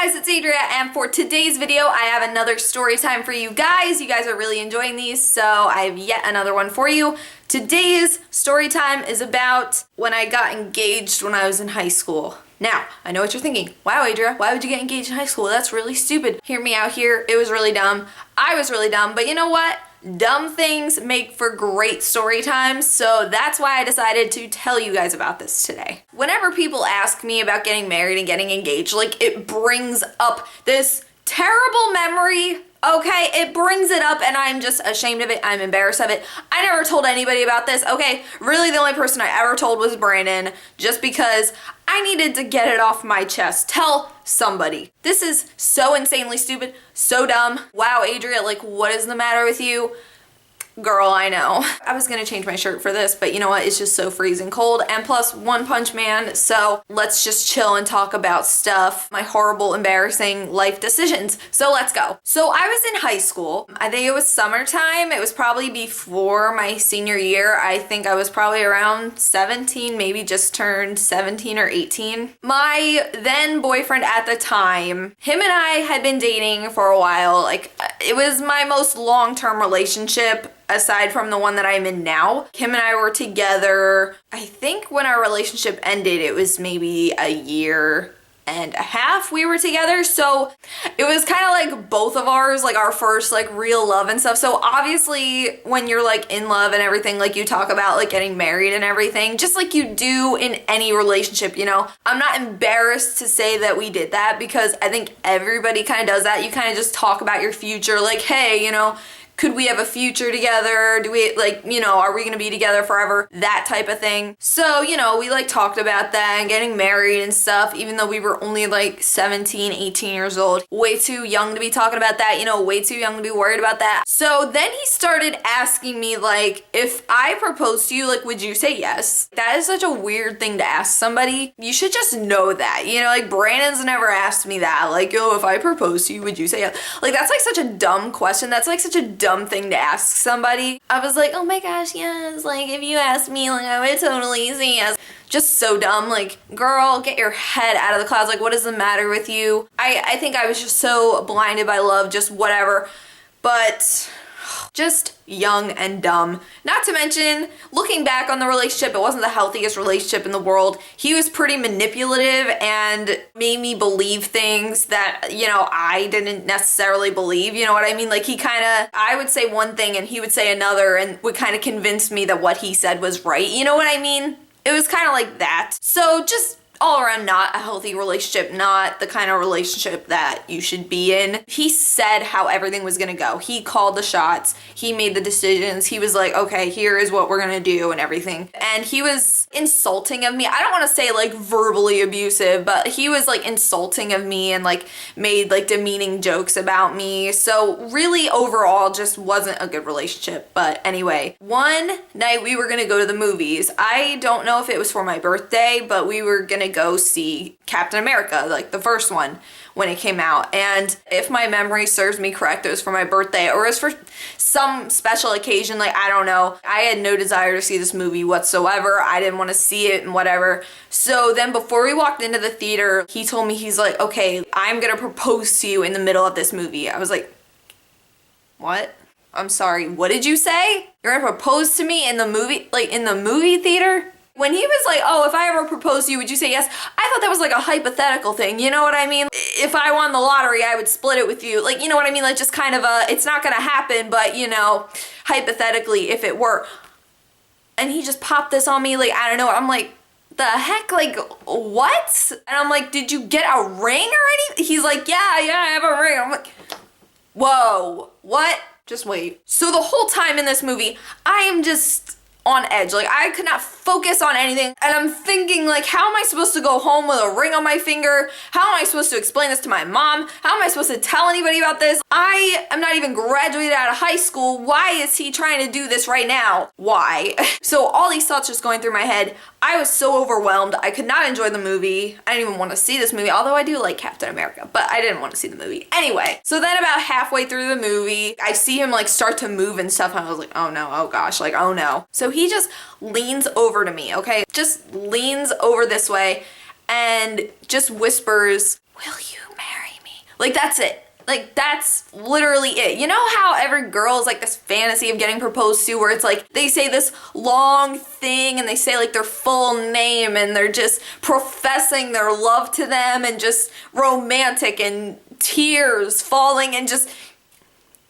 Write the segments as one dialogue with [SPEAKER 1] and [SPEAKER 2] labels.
[SPEAKER 1] guys, it's Adria, and for today's video I have another story time for you guys. You guys are really enjoying these, so I have yet another one for you. Today's story time is about when I got engaged when I was in high school. Now, I know what you're thinking. Wow, Adria, why would you get engaged in high school? That's really stupid. Hear me out here. It was really dumb. I was really dumb, but you know what? Dumb things make for great story times, so that's why I decided to tell you guys about this today. Whenever people ask me about getting married and getting engaged, like, it brings up this terrible memory. Okay, it brings it up and I'm just ashamed of it. I'm embarrassed of it. I never told anybody about this. Okay, really the only person I ever told was Brandon, just because I needed to get it off my chest. Tell somebody. This is so insanely stupid, so dumb. Wow, Adria, like, what is the matter with you? Girl, I know. I was gonna change my shirt for this, but you know what? It's just so freezing cold, and plus One Punch Man, so let's just chill and talk about stuff, my horrible, embarrassing life decisions. So let's go. So I was in high school. I think it was summertime. It was probably before my senior year. I think I was probably around 17, maybe just turned 17 or 18. My then boyfriend at the time, him and I had been dating for a while. Like, it was my most long-term relationship aside from the one that I'm in now. Him and I were together, I think when our relationship ended, it was maybe a year and a half we were together. So it was kind of like both of ours, like our first like real love and stuff. So obviously when you're like in love and everything, like you talk about like getting married and everything, just like you do in any relationship, you know. I'm not embarrassed to say that we did that because I think everybody kind of does that. You kind of just talk about your future, like, hey, you know, could we have a future together? Do we, like, you know, are we gonna be together forever? That type of thing. So, you know, we like talked about that and getting married and stuff, even though we were only like 17, 18 years old. Way too young to be talking about that, you know, way too young to be worried about that. So then he started asking me, like, if I proposed to you, like, would you say yes? That is such a weird thing to ask somebody. You should just know that, you know, like, Brandon's never asked me that. Like, yo, if I proposed to you, would you say yes? Like, that's like such a dumb question. That's like such a dumb thing to ask somebody. I was like, oh my gosh, yes, like, if you asked me, like, I would totally say yes. Just so dumb. Like, girl, get your head out of the clouds. Like, what is the matter with you? I think I was just so blinded by love, just whatever. But just young and dumb. Not to mention, looking back on the relationship, it wasn't the healthiest relationship in the world. He was pretty manipulative and made me believe things that, you know, I didn't necessarily believe, you know what I mean? Like, he kind of, I would say one thing and he would say another and would kind of convince me that what he said was right, you know what I mean? It was kind of like that. So just all around not a healthy relationship, not the kind of relationship that you should be in. He said how everything was gonna go. He called the shots. He made the decisions. He was like, okay, here is what we're gonna do and everything. And he was insulting of me. I don't want to say like verbally abusive, but he was like insulting of me and like made like demeaning jokes about me. So really overall just wasn't a good relationship. But anyway, one night we were gonna go to the movies. I don't know if it was for my birthday, but we were gonna go see Captain America, like the first one when it came out. And if my memory serves me correct, it was for my birthday or it was for some special occasion, like, I don't know. I had no desire to see this movie whatsoever. I didn't want to see it and whatever. So then before we walked into the theater, he told me, he's like, okay, I'm gonna propose to you in the middle of this movie. I was like, what? I'm sorry, what did you say? You're gonna propose to me in the movie, like in the movie theater? When he was like, oh, if I ever proposed to you, would you say yes? I thought that was like a hypothetical thing, you know what I mean? If I won the lottery, I would split it with you. Like, you know what I mean? Like, just kind of a, it's not gonna happen, but, you know, hypothetically, if it were. And he just popped this on me, like, I don't know. I'm like, the heck? Like, what? And I'm like, did you get a ring or anything? He's like, yeah, I have a ring. I'm like, whoa, what? Just wait. So the whole time in this movie, I am just on edge. Like, I could not focus on anything. And I'm thinking, like, how am I supposed to go home with a ring on my finger? How am I supposed to explain this to my mom? How am I supposed to tell anybody about this? I am not even graduated out of high school. Why is he trying to do this right now? Why? So all these thoughts just going through my head. I was so overwhelmed. I could not enjoy the movie. I didn't even want to see this movie, although I do like Captain America, but I didn't want to see the movie. Anyway, so then about halfway through the movie, I see him like start to move and stuff, and I was like, oh no, oh gosh, like, oh no. So he just leans over to me, okay? Just leans over this way and just whispers, will you marry Like, that's it. Like, that's literally it. You know how every girl is like this fantasy of getting proposed to, where it's like they say this long thing and they say like their full name and they're just professing their love to them and just romantic and tears falling and just,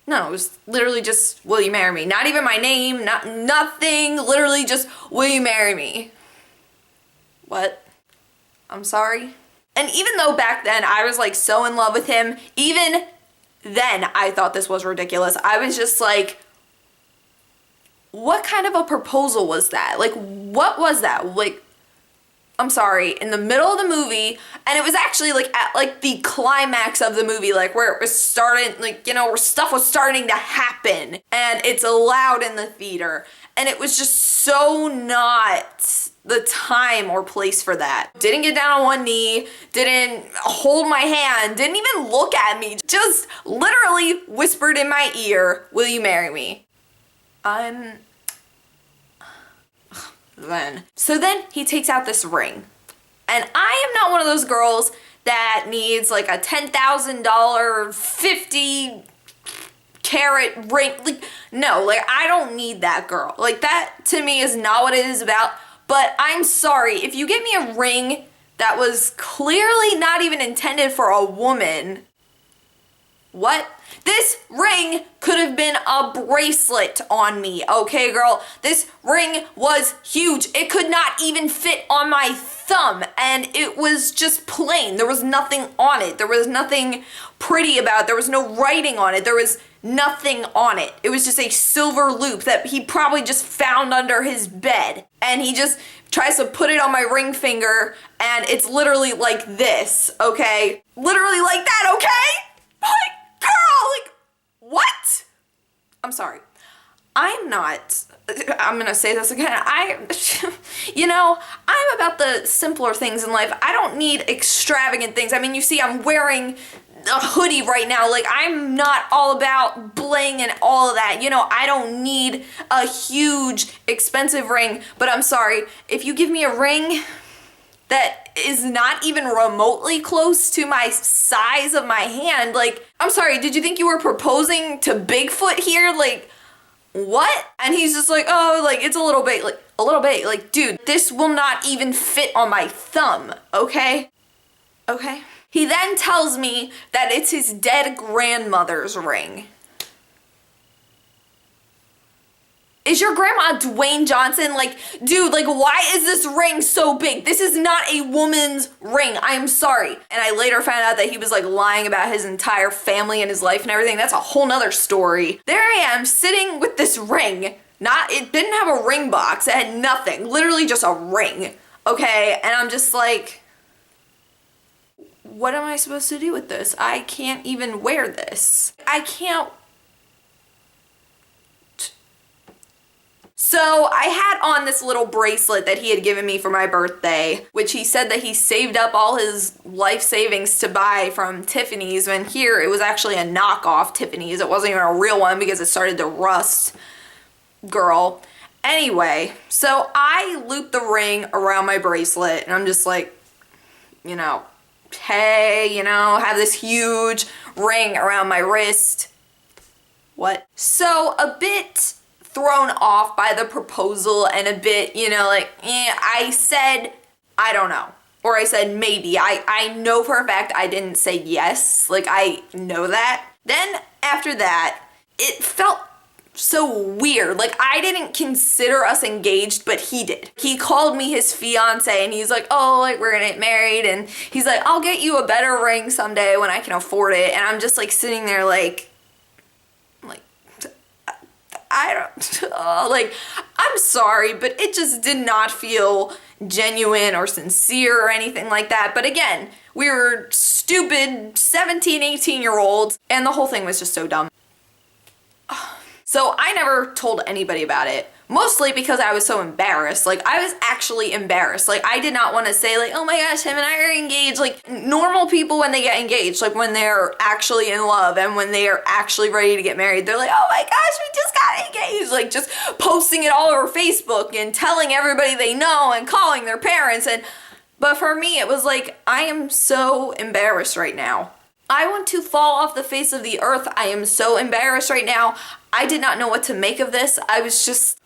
[SPEAKER 1] no, it was literally just, will you marry me? Not even my name, nothing, literally just, will you marry me? What? I'm sorry? And even though back then I was like so in love with him, even then I thought this was ridiculous. I was just like, what kind of a proposal was that? Like, what was that? Like, I'm sorry, in the middle of the movie, and it was actually like at like the climax of the movie, like where it was starting, like, you know, where stuff was starting to happen, and it's allowed in the theater, and it was just so not the time or place for that. Didn't get down on one knee, didn't hold my hand, didn't even look at me, just literally whispered in my ear, will you marry me? So then he takes out this ring. And I am not one of those girls that needs like a $10,000, 50 carat ring. Like, no, like I don't need that, girl. Like, that to me is not what it is about. But I'm sorry, if you get me a ring that was clearly not even intended for a woman, what? This ring could have been a bracelet on me, okay, girl? This ring was huge. It could not even fit on my thumb, and it was just plain. There was nothing on it. There was nothing pretty about it. There was no writing on it. There was nothing on it. It was just a silver loop that he probably just found under his bed, and he just tries to put it on my ring finger, and it's literally like this, okay? Literally like that, okay? Like, girl, like, what? I'm sorry. I'm gonna say this again. You know, I'm about the simpler things in life. I don't need extravagant things. I mean, you see, I'm wearing a hoodie right now. Like, I'm not all about bling and all of that. You know, I don't need a huge, expensive ring, but I'm sorry. If you give me a ring that is not even remotely close to my size of my hand, like, I'm sorry, did you think you were proposing to Bigfoot here? Like, what? And he's just like, oh, like, it's a little bit, like, dude, this will not even fit on my thumb, okay? Okay? He then tells me that it's his dead grandmother's ring. Is your grandma Dwayne Johnson? Like, dude, like, why is this ring so big? This is not a woman's ring. I'm sorry. And I later found out that he was like lying about his entire family and his life and everything. That's a whole nother story. There I am sitting with this ring. It didn't have a ring box. It had nothing. Literally just a ring. Okay? And I'm just like, what am I supposed to do with this? I can't even wear this. I can't. So I had on this little bracelet that he had given me for my birthday, which he said that he saved up all his life savings to buy from Tiffany's, when here it was actually a knockoff Tiffany's. It wasn't even a real one because it started to rust, girl. Anyway, so I looped the ring around my bracelet and I'm just like, you know, hey, you know, have this huge ring around my wrist. What? So a bit thrown off by the proposal and a bit, you know, like, I said, I don't know. Or I said maybe. I know for a fact I didn't say yes. Like, I know that. Then after that, it felt so weird. Like, I didn't consider us engaged, but he did. He called me his fiance and he's like, oh, like, we're gonna get married. And he's like, I'll get you a better ring someday when I can afford it. And I'm just like sitting there like, I don't, like, I'm sorry, but it just did not feel genuine or sincere or anything like that. But again, we were stupid 17, 18-year-olds, and the whole thing was just so dumb. So I never told anybody about it, mostly because I was so embarrassed. Like, I was actually embarrassed. Like, I did not want to say, like, oh my gosh, him and I are engaged. Like, normal people when they get engaged, like when they're actually in love and when they are actually ready to get married, they're like, oh my gosh, we just got engaged. Like, just posting it all over Facebook and telling everybody they know and calling their parents. But for me, it was like, I am so embarrassed right now. I want to fall off the face of the earth. I am so embarrassed right now. I did not know what to make of this. I was just,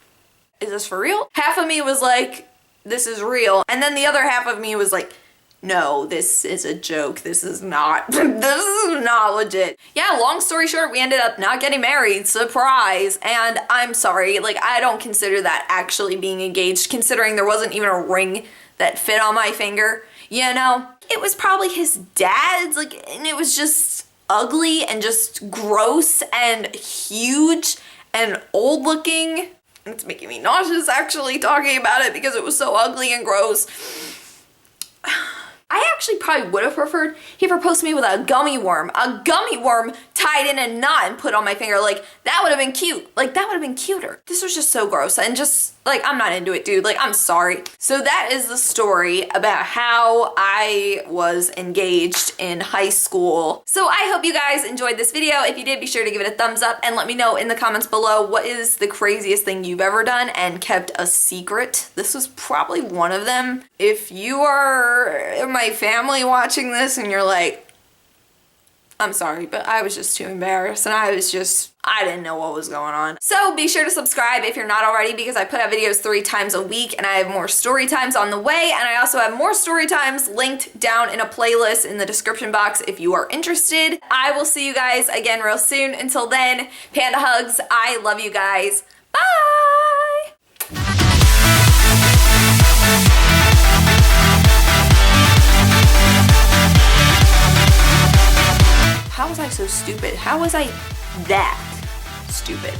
[SPEAKER 1] is this for real? Half of me was like, this is real. And then the other half of me was like, no, this is a joke. This is not, this is not legit. Yeah, long story short, we ended up not getting married. Surprise. And I'm sorry, like, I don't consider that actually being engaged, considering there wasn't even a ring that fit on my finger. You know, it was probably his dad's, like, and it was just ugly and just gross and huge and old looking. It's making me nauseous actually talking about it because it was so ugly and gross. I actually probably would have preferred he proposed to me with a gummy worm tied in a knot and put on my finger. Like, that would have been cute. Like, that would have been cuter. This was just so gross and just, like, I'm not into it, dude. Like, I'm sorry. So that is the story about how I was engaged in high school. So I hope you guys enjoyed this video. If you did, be sure to give it a thumbs up and let me know in the comments below what is the craziest thing you've ever done and kept a secret. This was probably one of them. If you are my family watching this and you're like, I'm sorry, but I was just too embarrassed and I didn't know what was going on. So be sure to subscribe if you're not already, because I put out videos 3 times a week and I have more story times on the way, and I also have more story times linked down in a playlist in the description box if you are interested. I will see you guys again real soon. Until then, panda hugs. I love you guys. Bye! How was I so stupid? How was I that stupid?